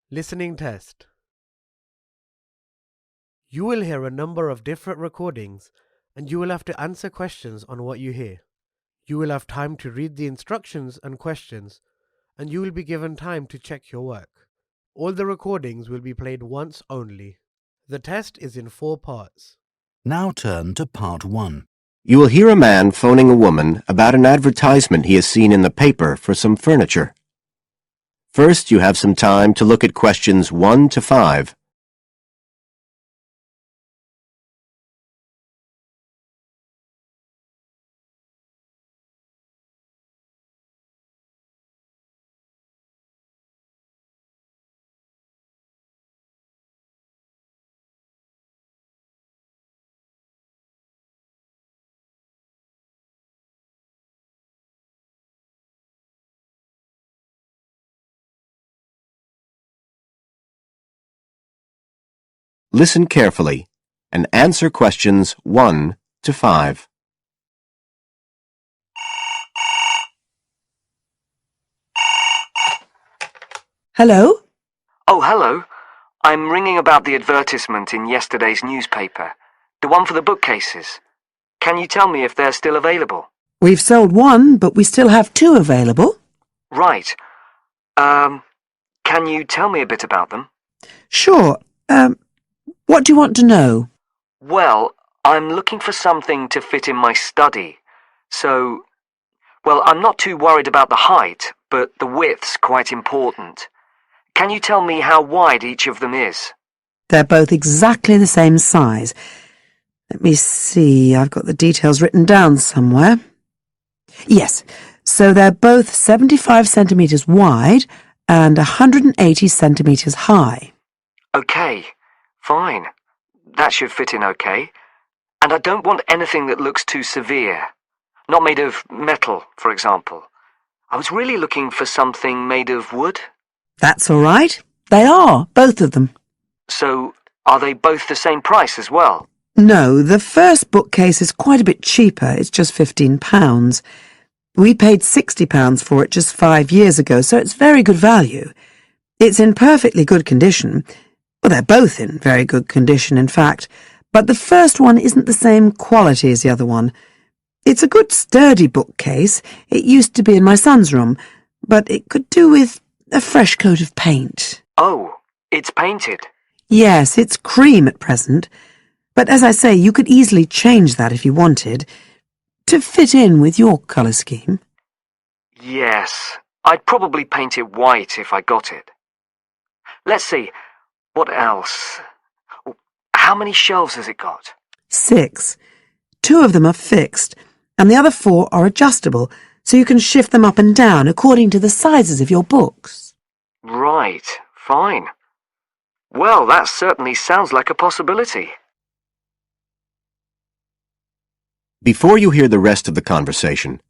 Listening test. You will hear a number of different recordings and you will have to answer questions on what you hear. You will have time to read the instructions and questions and you will be given time to check your work. All the recordings will be played once only. The test is in 4 parts. Now turn to part 1. You will hear a man phoning a woman about an advertisement he has seen in the paper for some furniture. First, you have some time to look at questions 1 to 5. Listen carefully and answer questions 1 to 5. Hello? Oh, hello. I'm ringing about the advertisement in yesterday's newspaper. The one for the bookcases. Can you tell me if they're still available? We've sold one, but we still have 2 available. Right. Can you tell me a bit about them? Sure. What do you want to know? Well, I'm looking for something to fit in my study. So, I'm not too worried about the height, but the width's quite important. Can you tell me how wide each of them is? They're both exactly the same size. Let me see, I've got the details written down somewhere. Yes, so they're both 75 centimetres wide and 180 centimetres high. Okay, fine. That should fit in okay. And I don't want anything that looks too severe. Not made of metal, for example. I was really looking for something made of wood. That's all right. They are, both of them. So, are they both the same price as well? No, the first bookcase is quite a bit cheaper. It's just £15. We paid £60 for it just 5 years ago, so it's very good value. It's in perfectly good condition. Well, they're both in very good condition, in fact. But the first one isn't the same quality as the other one. It's a good sturdy bookcase. It used to be in my son's room, but it could do with a fresh coat of paint. Oh, it's painted? Yes, it's cream at present. But as I say, you could easily change that if you wanted, to fit in with your colour scheme. Yes, I'd probably paint it white if I got it. Let's see, what else? How many shelves has it got? 6. 2 of them are fixed, and the other 4 are adjustable, so you can shift them up and down according to the sizes of your books. Right, fine. Well, that certainly sounds like a possibility. Before you hear the rest of the conversation,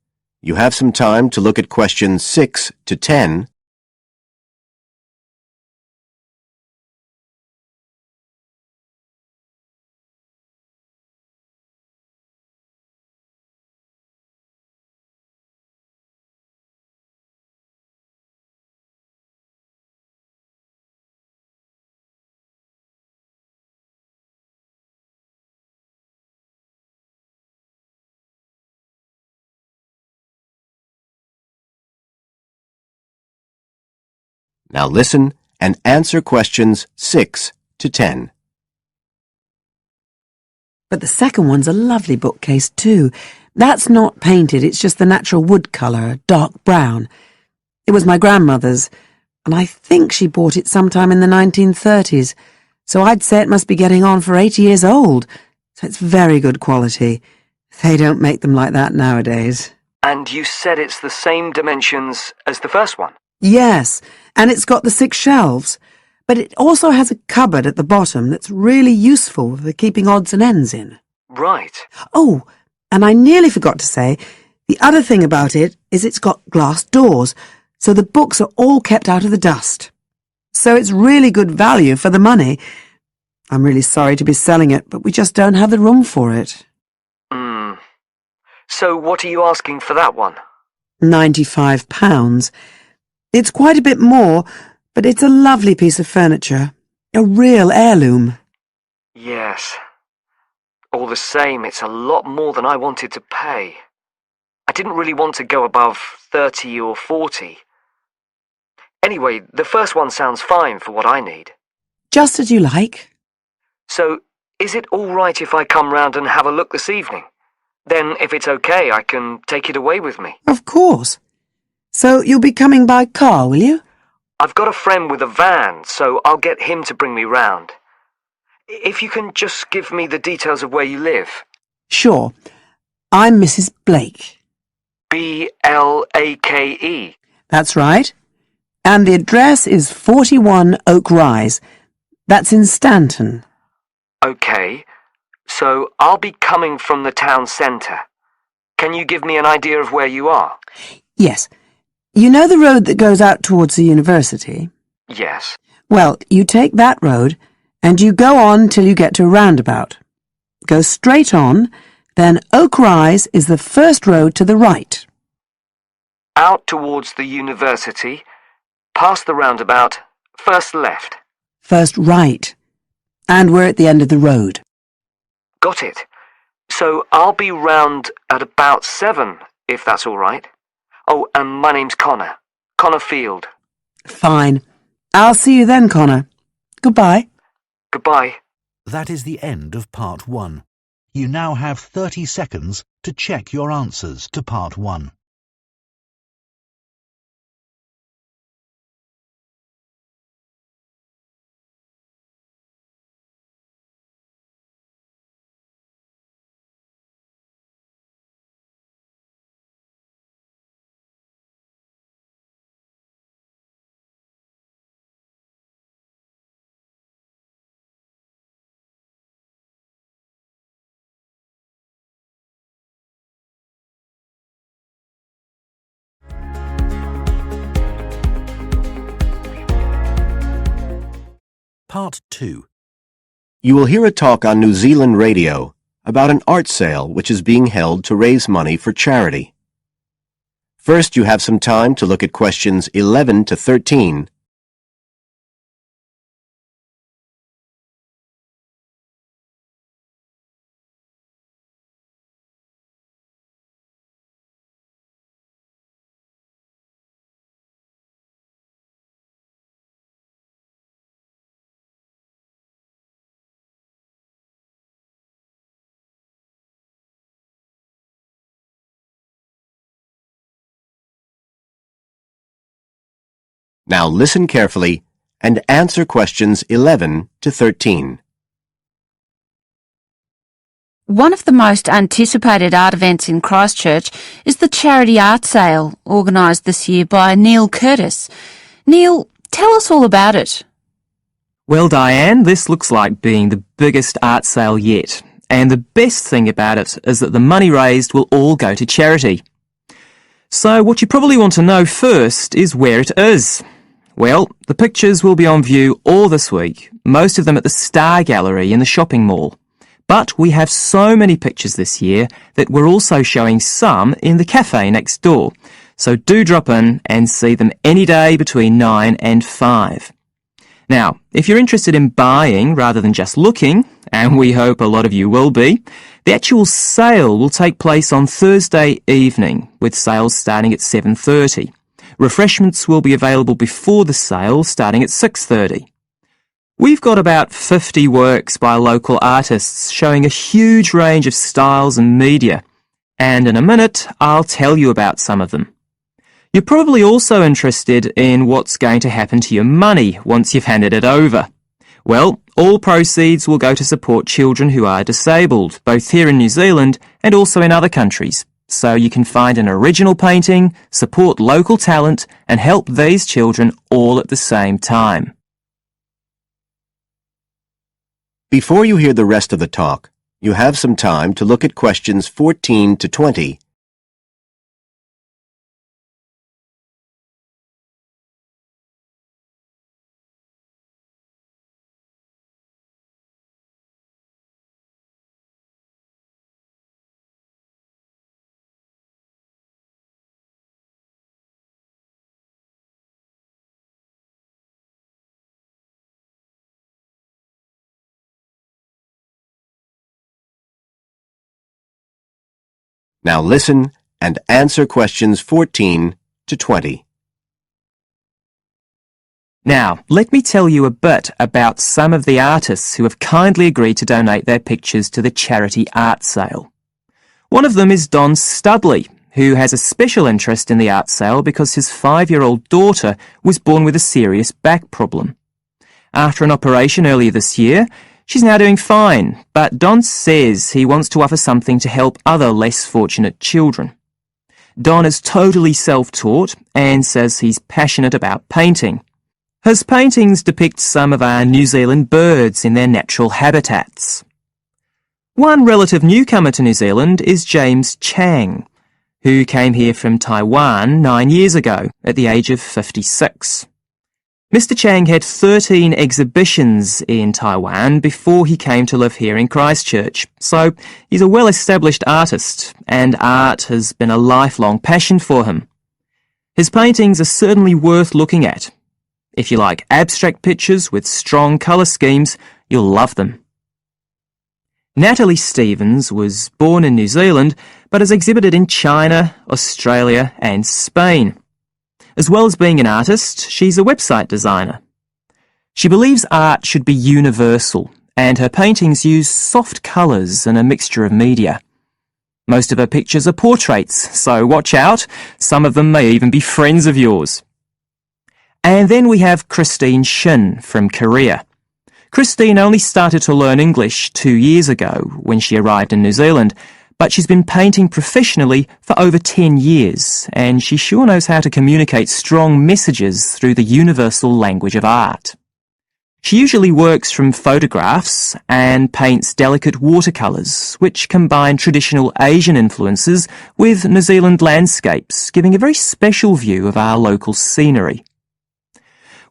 you have some time to look at questions 6 to 10. Now listen and answer questions 6 to 10. But the second one's a lovely bookcase too. That's not painted, it's just the natural wood colour, dark brown. It was my grandmother's, and I think she bought it sometime in the 1930s, so I'd say it must be getting on for 80 years old, so it's very good quality. They don't make them like that nowadays. And you said it's the same dimensions as the first one? Yes, and it's got the 6 shelves, but it also has a cupboard at the bottom that's really useful for keeping odds and ends in. Right. Oh, and I nearly forgot to say, the other thing about it is it's got glass doors, so the books are all kept out of the dust. So it's really good value for the money. I'm really sorry to be selling it, but we just don't have the room for it. So what are you asking for that one? £95. It's quite a bit more, But it's a lovely piece of furniture. A real heirloom. Yes. All the same, it's a lot more than I wanted to pay. I didn't really want to go above 30 or 40. Anyway, the first one sounds fine for what I need. Just as you like. So, is it all right if I come round and have a look this evening? Then, if it's okay, I can take it away with me. Of course. So you'll be coming by car, will you? I've got a friend with a van, so I'll get him to bring me round. If you can just give me the details of where you live. Sure. I'm Mrs. Blake. Blake. That's right. And the address is 41 Oak Rise. That's in Stanton. Okay, so I'll be coming from the town centre. Can you give me an idea of where you are? Yes. You know the road that goes out towards the university? Yes. Well, you take that road and you go on till you get to a roundabout. Go straight on, then Oak Rise is the first road to the right. Out towards the university, past the roundabout, first left. First right. And we're at the end of the road. Got it. So I'll be round at about 7, if that's all right. Oh, and my name's Connor. Connor Field. Fine. I'll see you then, Connor. Goodbye. Goodbye. That is the end of Part 1. You now have 30 seconds to check your answers to Part 1. Part 2. You will hear a talk on New Zealand radio about an art sale which is being held to raise money for charity. First, you have some time to look at questions 11 to 13. Now listen carefully and answer questions 11 to 13. One of the most anticipated art events in Christchurch is the charity art sale organised this year by Neil Curtis. Neil, tell us all about it. Well, Diane, this looks like being the biggest art sale yet. And the best thing about it is that the money raised will all go to charity. So what you probably want to know first is where it is. Well, the pictures will be on view all this week, most of them at the Star Gallery in the shopping mall. But we have so many pictures this year that we're also showing some in the cafe next door. So do drop in and see them any day between 9 and 5. Now, if you're interested in buying rather than just looking, and we hope a lot of you will be, the actual sale will take place on Thursday evening, with sales starting at 7:30. Refreshments will be available before the sale, starting at 6:30. We've got about 50 works by local artists showing a huge range of styles and media, and in a minute I'll tell you about some of them. You're probably also interested in what's going to happen to your money once you've handed it over. Well, all proceeds will go to support children who are disabled, both here in New Zealand and also in other countries. So you can find an original painting, support local talent, and help these children all at the same time. Before you hear the rest of the talk, you have some time to look at questions 14 to 20 Now listen and answer questions 14 to 20. Now, let me tell you a bit about some of the artists who have kindly agreed to donate their pictures to the charity art sale. One of them is Don Studley, who has a special interest in the art sale because his 5-year-old daughter was born with a serious back problem. After an operation earlier this year, she's now doing fine, but Don says he wants to offer something to help other less fortunate children. Don is totally self-taught and says he's passionate about painting. His paintings depict some of our New Zealand birds in their natural habitats. One relative newcomer to New Zealand is James Chang, who came here from Taiwan 9 years ago at the age of 56. Mr. Chang had 13 exhibitions in Taiwan before he came to live here in Christchurch, so he's a well-established artist, and art has been a lifelong passion for him. His paintings are certainly worth looking at. If you like abstract pictures with strong colour schemes, you'll love them. Natalie Stevens was born in New Zealand, but has exhibited in China, Australia and Spain. As well as being an artist, she's a website designer. She believes art should be universal, and her paintings use soft colours and a mixture of media. Most of her pictures are portraits, so watch out, some of them may even be friends of yours. And then we have Christine Shin from Korea. Christine only started to learn English 2 years ago when she arrived in New Zealand, but she's been painting professionally for over 10 years, and she sure knows how to communicate strong messages through the universal language of art. She usually works from photographs and paints delicate watercolours, which combine traditional Asian influences with New Zealand landscapes, giving a very special view of our local scenery.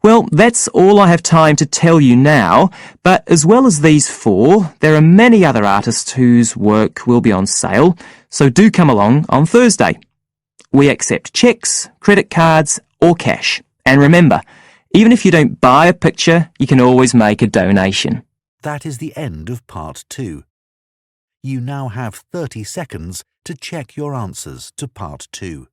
Well, that's all I have time to tell you now, but as well as these 4, there are many other artists whose work will be on sale, so do come along on Thursday. We accept cheques, credit cards or cash. And remember, even if you don't buy a picture, you can always make a donation. That is the end of part 2. You now have 30 seconds to check your answers to part 2.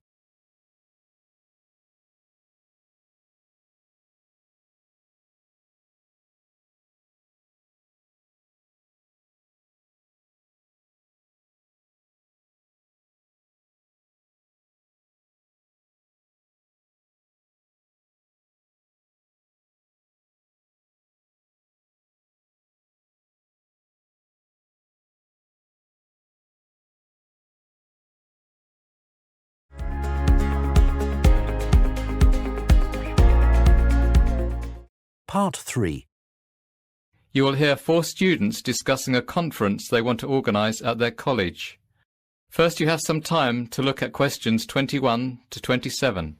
Part 3. You will hear 4 students discussing a conference they want to organise at their college. First, you have some time to look at questions 21 to 27.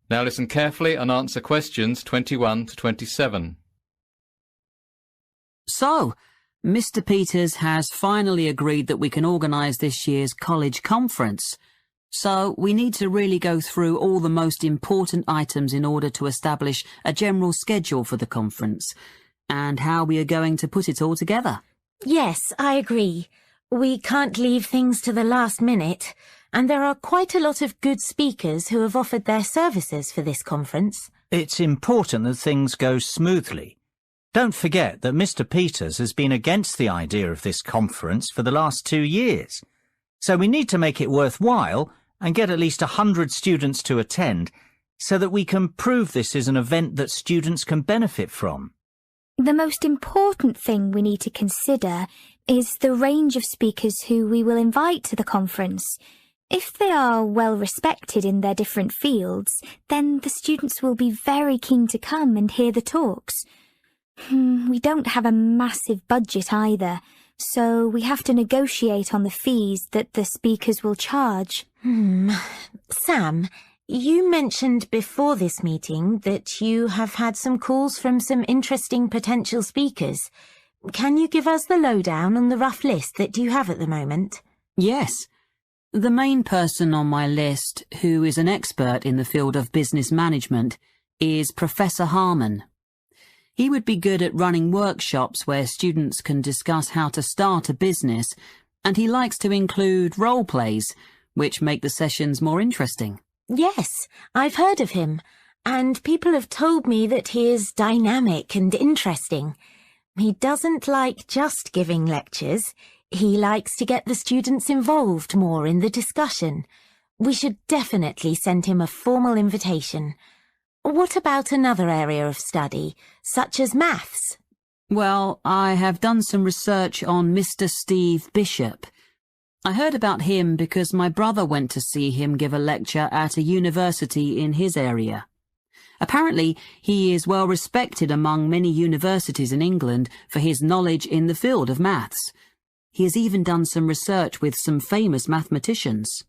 Now listen carefully and answer questions 21 to 27. So, Mr. Peters has finally agreed that we can organise this year's college conference. So, we need to really go through all the most important items in order to establish a general schedule for the conference, and how we are going to put it all together. Yes, I agree. We can't leave things to the last minute, and there are quite a lot of good speakers who have offered their services for this conference. It's important that things go smoothly. Don't forget that Mr. Peters has been against the idea of this conference for the last 2 years. So we need to make it worthwhile and get at least 100 students to attend so that we can prove this is an event that students can benefit from. The most important thing we need to consider is the range of speakers who we will invite to the conference. If they are well respected in their different fields, then the students will be very keen to come and hear the talks. We don't have a massive budget either, so we have to negotiate on the fees that the speakers will charge. Sam, you mentioned before this meeting that you have had some calls from some interesting potential speakers. Can you give us the lowdown on the rough list that you have at the moment? Yes. The main person on my list, who is an expert in the field of business management, is Professor Harmon. He would be good at running workshops where students can discuss how to start a business, and he likes to include role plays, which make the sessions more interesting. Yes, I've heard of him, and people have told me that he is dynamic and interesting. He doesn't like just giving lectures. He likes to get the students involved more in the discussion. We should definitely send him a formal invitation. What about another area of study, such as maths? Well, I have done some research on Mr. Steve Bishop. I heard about him because my brother went to see him give a lecture at a university in his area. Apparently, he is well respected among many universities in England for his knowledge in the field of maths. He has even done some research with some famous mathematicians.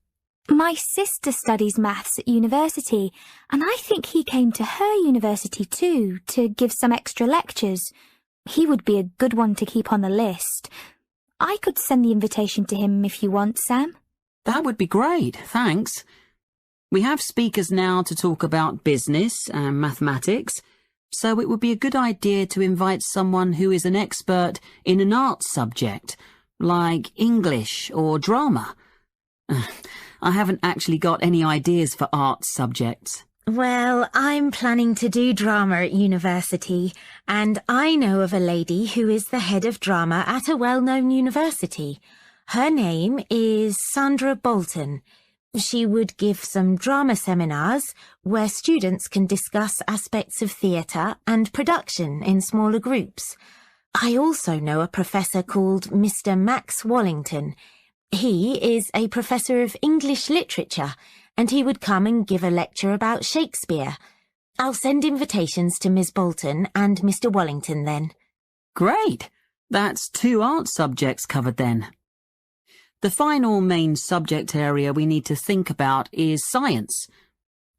My sister studies maths at university, and I think he came to her university too, to give some extra lectures. He would be a good one to keep on the list. I could send the invitation to him if you want, Sam. That would be great, thanks. We have speakers now to talk about business and mathematics, so it would be a good idea to invite someone who is an expert in an arts subject, like English or drama. I haven't actually got any ideas for arts subjects. Well, I'm planning to do drama at university, and I know of a lady who is the head of drama at a well-known university. Her name is Sandra Bolton. She would give some drama seminars where students can discuss aspects of theatre and production in smaller groups. I also know a professor called Mr. Max Wallington. He is a professor of English literature, and he would come and give a lecture about Shakespeare. I'll send invitations to Miss Bolton and Mr. Wallington then. Great! That's 2 art subjects covered then. The final main subject area we need to think about is science.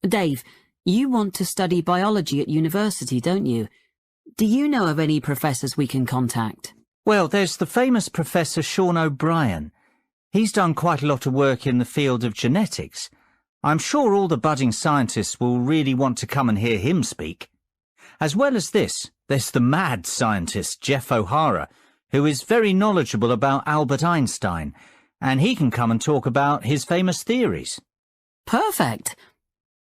Dave, you want to study biology at university, don't you? Do you know of any professors we can contact? Well, there's the famous Professor Sean O'Brien. He's done quite a lot of work in the field of genetics. I'm sure all the budding scientists will really want to come and hear him speak. As well as this, there's the mad scientist Jeff O'Hara, who is very knowledgeable about Albert Einstein, and he can come and talk about his famous theories. Perfect.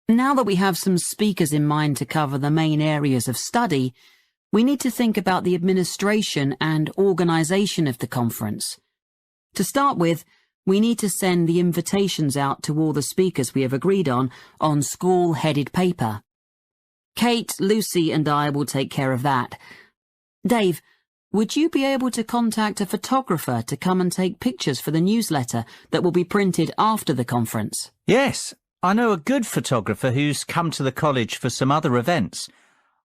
Now that we have some speakers in mind to cover the main areas of study, we need to think about the administration and organisation of the conference. To start with, we need to send the invitations out to all the speakers we have agreed on school-headed paper. Kate, Lucy and I will take care of that. Dave, would you be able to contact a photographer to come and take pictures for the newsletter that will be printed after the conference? Yes, I know a good photographer who's come to the college for some other events.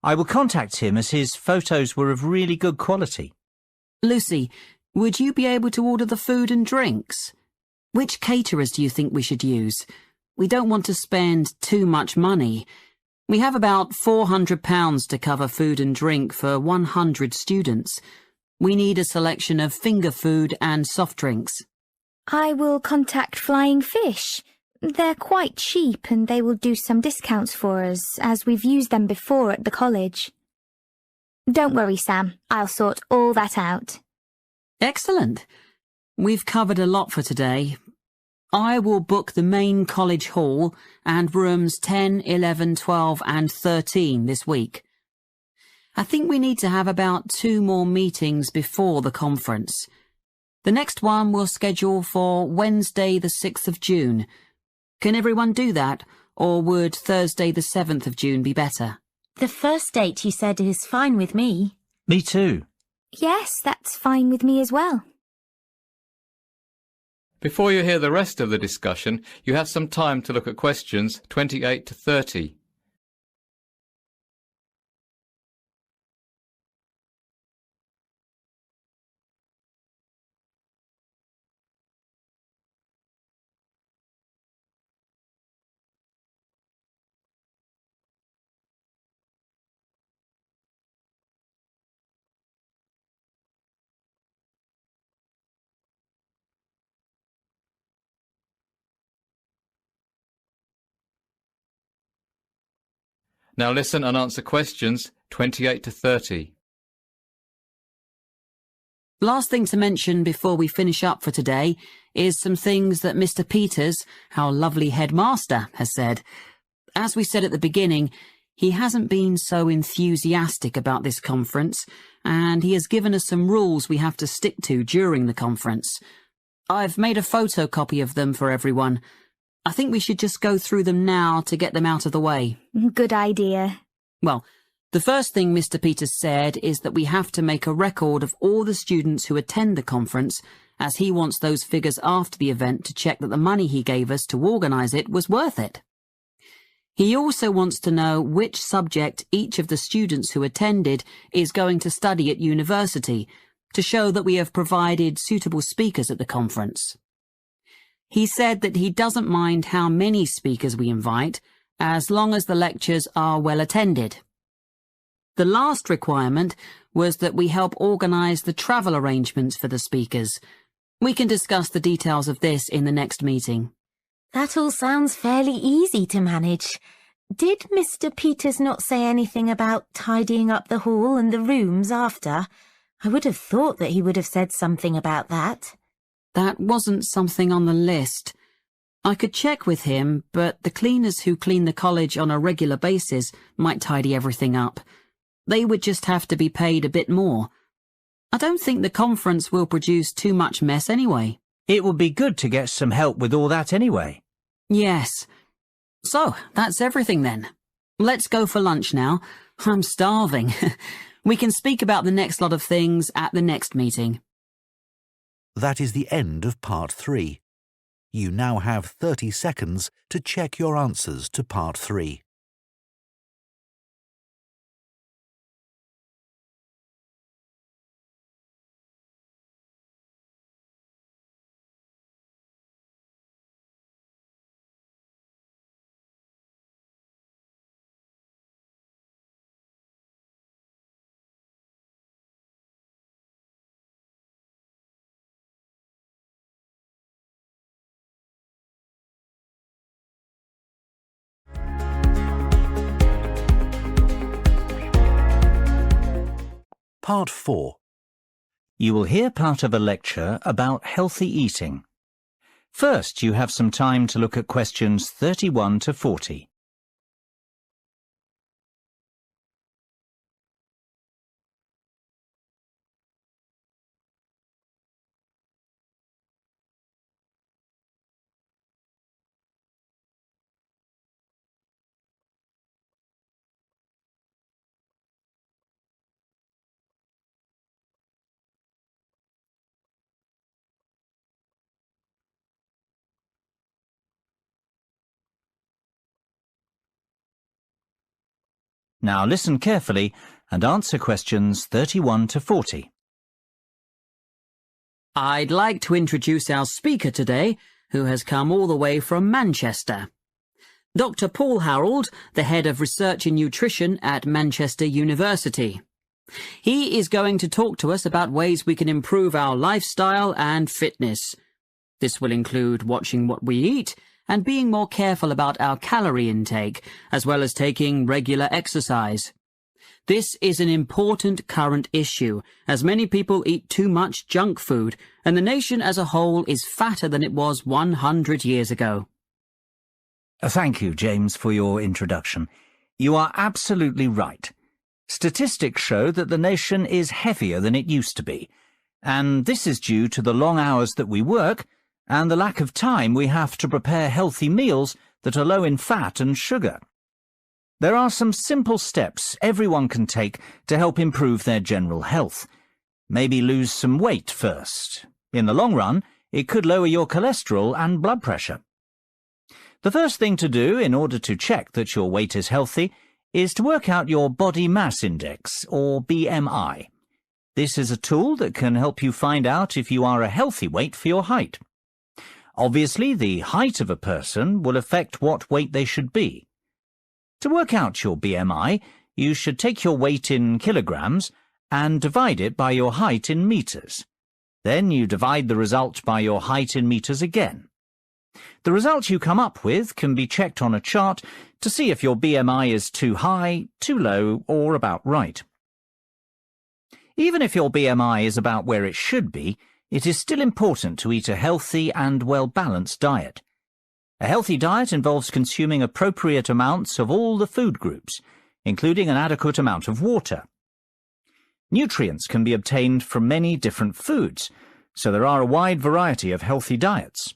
I will contact him as his photos were of really good quality. Lucy, would you be able to order the food and drinks? Which caterers do you think we should use? We don't want to spend too much money. We have about £400 to cover food and drink for 100 students. We need a selection of finger food and soft drinks. I will contact Flying Fish. They're quite cheap and they will do some discounts for us, as we've used them before at the college. Don't worry, Sam. I'll sort all that out. Excellent. We've covered a lot for today. I will book the main college hall and rooms 10, 11, 12 and 13 this week. I think we need to have about 2 more meetings before the conference. The next one we'll schedule for Wednesday the 6th of June. Can everyone do that, or would Thursday the 7th of June be better? The first date you said is fine with me. Me too. Yes, that's fine with me as well. Before you hear the rest of the discussion, you have some time to look at questions 28 to 30. Now listen and answer questions 28 to 30. Last thing to mention before we finish up for today is some things that Mr. Peters, our lovely headmaster, has said. As we said at the beginning, he hasn't been so enthusiastic about this conference, and he has given us some rules we have to stick to during the conference. I've made a photocopy of them for everyone. I think we should just go through them now to get them out of the way. Good idea. Well, the first thing Mr. Peters said is that we have to make a record of all the students who attend the conference, as he wants those figures after the event to check that the money he gave us to organise it was worth it. He also wants to know which subject each of the students who attended is going to study at university, to show that we have provided suitable speakers at the conference. He said that he doesn't mind how many speakers we invite, as long as the lectures are well attended. The last requirement was that we help organise the travel arrangements for the speakers. We can discuss the details of this in the next meeting. That all sounds fairly easy to manage. Did Mr. Peters not say anything about tidying up the hall and the rooms after? I would have thought that he would have said something about that. That wasn't something on the list. I could check with him, but the cleaners who clean the college on a regular basis might tidy everything up. They would just have to be paid a bit more. I don't think the conference will produce too much mess anyway. It would be good to get some help with all that anyway. Yes. So, that's everything then. Let's go for lunch now. I'm starving. We can speak about the next lot of things at the next meeting. That is the end of part 3. You now have 30 seconds to check your answers to part 3. Part 4. You will hear part of a lecture about healthy eating. First, you have some time to look at questions 31 to 40. Now listen carefully and answer questions 31 to 40. I'd like to introduce our speaker today, who has come all the way from Manchester. Dr. Paul Harold, the head of research in nutrition at Manchester University. He is going to talk to us about ways we can improve our lifestyle and fitness. This will include watching what we eat and being more careful about our calorie intake, as well as taking regular exercise. This is an important current issue, as many people eat too much junk food, and the nation as a whole is fatter than it was 100 years ago. Thank you, James, for your introduction. You are absolutely right. Statistics show that the nation is heavier than it used to be, and this is due to the long hours that we work and the lack of time we have to prepare healthy meals that are low in fat and sugar. There are some simple steps everyone can take to help improve their general health. Maybe lose some weight first. In the long run, it could lower your cholesterol and blood pressure. The first thing to do in order to check that your weight is healthy is to work out your body mass index, or BMI. This is a tool that can help you find out if you are a healthy weight for your height. Obviously, the height of a person will affect what weight they should be. To work out your BMI, you should take your weight in kilograms and divide it by your height in meters. Then you divide the result by your height in meters again. The results you come up with can be checked on a chart to see if your BMI is too high, too low, or about right. Even if your BMI is about where it should be, it is still important to eat a healthy and well-balanced diet. A healthy diet involves consuming appropriate amounts of all the food groups, including an adequate amount of water. Nutrients can be obtained from many different foods, so there are a wide variety of healthy diets.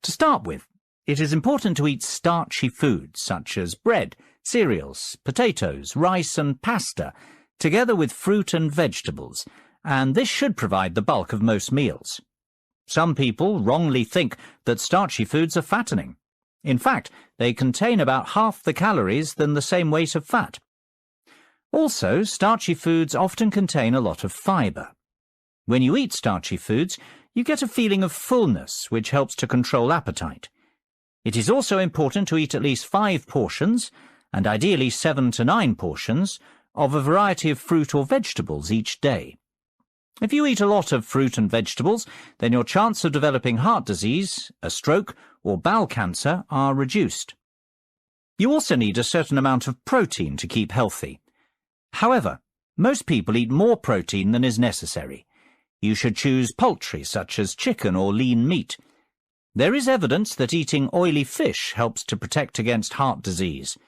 To start with, it is important to eat starchy foods such as bread, cereals, potatoes, rice and pasta, together with fruit and vegetables, and this should provide the bulk of most meals. Some people wrongly think that starchy foods are fattening. In fact, they contain about half the calories than the same weight of fat. Also, starchy foods often contain a lot of fibre. When you eat starchy foods, you get a feeling of fullness, which helps to control appetite. It is also important to eat at least 5 portions, and ideally 7 to 9 portions, of a variety of fruit or vegetables each day. If you eat a lot of fruit and vegetables, then your chance of developing heart disease, a stroke, or bowel cancer are reduced. You also need a certain amount of protein to keep healthy. However, most people eat more protein than is necessary. You should choose poultry such as chicken or lean meat. There is evidence that eating oily fish helps to protect against heart disease.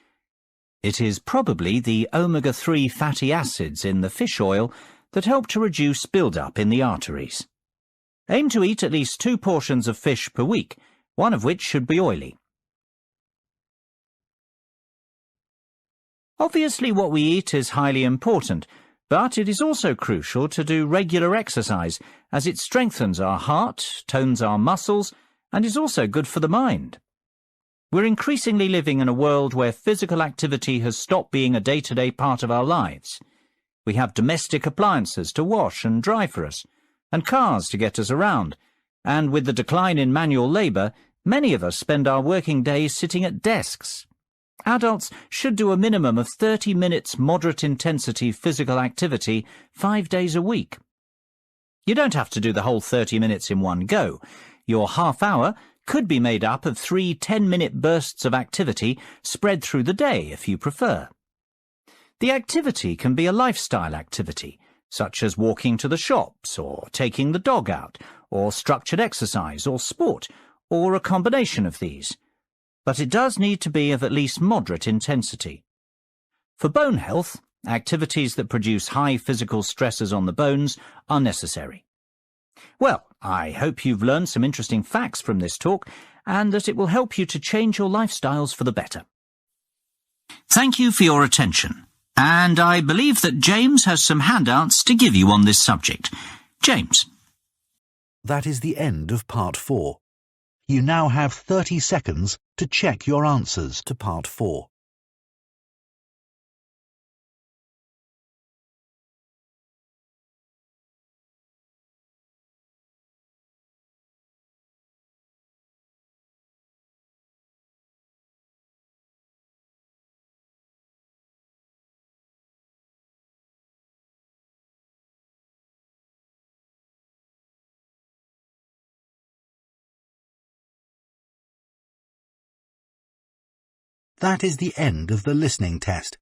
It is probably the omega-3 fatty acids in the fish oil that help to reduce build-up in the arteries. Aim to eat at least 2 portions of fish per week, one of which should be oily. Obviously, what we eat is highly important, but it is also crucial to do regular exercise, as it strengthens our heart, tones our muscles, and is also good for the mind. We're increasingly living in a world where physical activity has stopped being a day-to-day part of our lives. We have domestic appliances to wash and dry for us, and cars to get us around, and with the decline in manual labour, many of us spend our working days sitting at desks. Adults should do a minimum of 30 minutes moderate-intensity physical activity 5 days a week. You don't have to do the whole 30 minutes in one go. Your half hour could be made up of 3 10-minute bursts of activity spread through the day if you prefer. The activity can be a lifestyle activity, such as walking to the shops, or taking the dog out, or structured exercise, or sport, or a combination of these. But it does need to be of at least moderate intensity. For bone health, activities that produce high physical stresses on the bones are necessary. Well, I hope you've learned some interesting facts from this talk, and that it will help you to change your lifestyles for the better. Thank you for your attention. And I believe that James has some handouts to give you on this subject. James. That is the end of part 4. You now have 30 seconds to check your answers to part 4. That is the end of the listening test.